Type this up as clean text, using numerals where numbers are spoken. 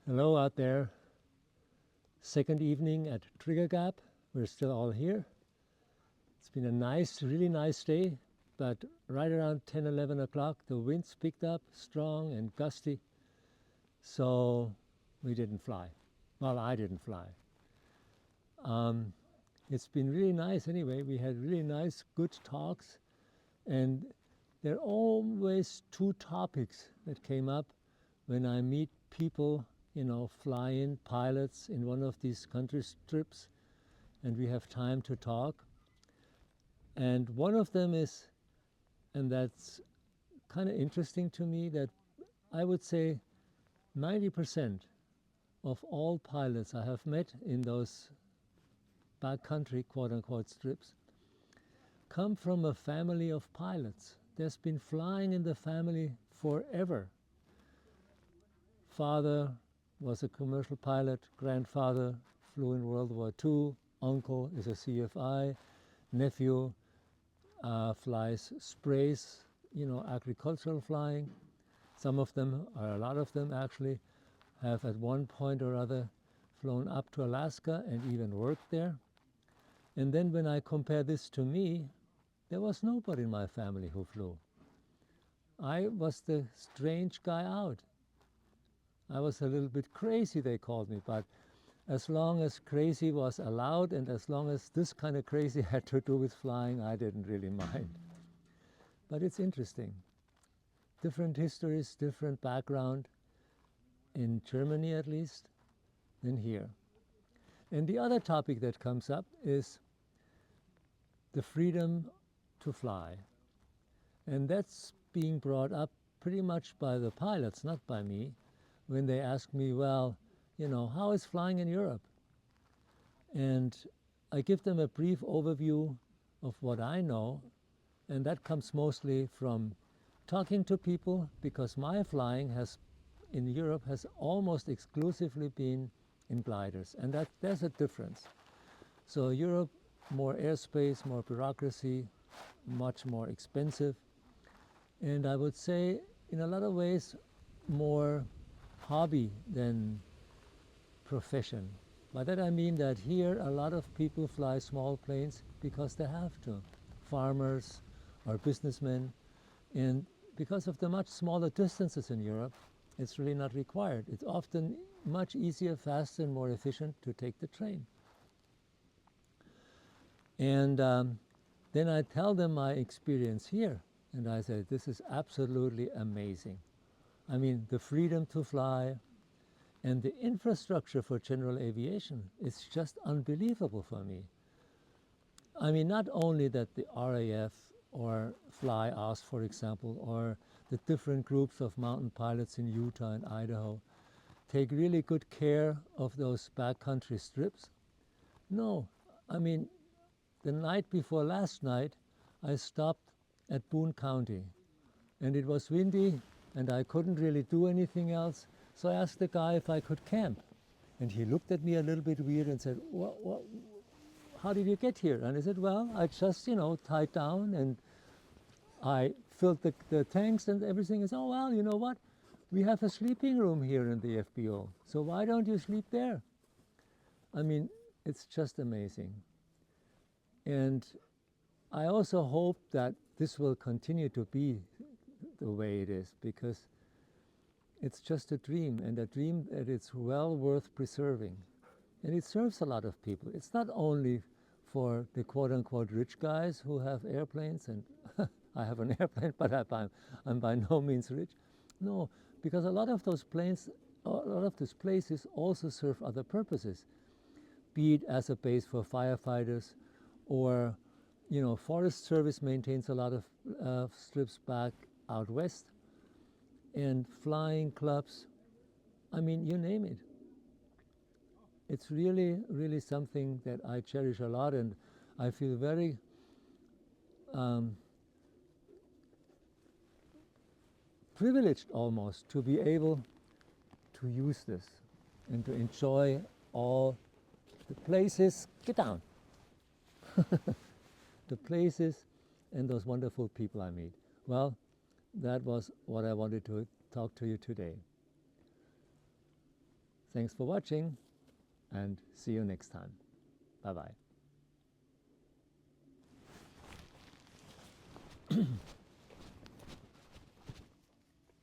Hello out there. Second evening at Trigger Gap. We're still all here. It's been a nice, really nice day, but right around 10, 11 o'clock, the winds picked up strong and gusty, so we didn't fly. Well, I didn't fly. It's been really nice anyway. We had really nice, good talks, and there are always two topics that came up when I meet people, fly-in pilots in one of these country trips, and we have time to talk. And one of them is, and that's kind of interesting to me, that I would say 90% of all pilots I have met in those backcountry, quote-unquote, trips come from a family of pilots. There's been flying in the family forever. Father was a commercial pilot, grandfather flew in World War II, uncle is a CFI, nephew flies sprays, agricultural flying. Some of them, or a lot of them actually, have at one point or other flown up to Alaska and even worked there. And then when I compare this to me, there was nobody in my family who flew. I was the strange guy out. I was a little bit crazy, they called me, but as long as crazy was allowed and as long as this kind of crazy had to do with flying, I didn't really mind. But it's interesting. Different histories, different background, in Germany at least, than here. And the other topic that comes up is the freedom to fly. And that's being brought up pretty much by the pilots, not by me, when they ask me, well, how is flying in Europe? And I give them a brief overview of what I know, and that comes mostly from talking to people, because my flying in Europe has almost exclusively been in gliders, and there's a difference. So Europe, more airspace, more bureaucracy, much more expensive, and I would say in a lot of ways more hobby than profession. By that I mean that here a lot of people fly small planes because they have to. Farmers or businessmen, and because of the much smaller distances in Europe, it's really not required. It's often much easier, faster, and more efficient to take the train. And then I tell them my experience here, and I say, this is absolutely amazing. I mean, the freedom to fly and the infrastructure for general aviation is just unbelievable for me. I mean, not only that the RAF or FlyOS, for example, or the different groups of mountain pilots in Utah and Idaho take really good care of those backcountry strips. No, I mean, the night before last night, I stopped at Boone County, and it was windy, and I couldn't really do anything else, so I asked the guy if I could camp. And he looked at me a little bit weird and said, how did you get here? And I said, well, I just, tied down and I filled the tanks and everything. And said, oh, well, you know what? We have a sleeping room here in the FBO, so why don't you sleep there? I mean, it's just amazing. And I also hope that this will continue to be the way it is, because it's just a dream, and a dream that it's well worth preserving. And it serves a lot of people. It's not only for the quote-unquote rich guys who have airplanes, and I have an airplane, but I'm by no means rich. No, because a lot of those planes, a lot of these places also serve other purposes, be it as a base for firefighters, or Forest Service maintains a lot of strips back out west, and flying clubs, I mean, you name it. It's really, really something that I cherish a lot, and I feel very privileged almost to be able to use this and to enjoy all the places, get down, the places and those wonderful people I meet. Well, that was what I wanted to talk to you today. Thanks for watching and see you next time. Bye-bye.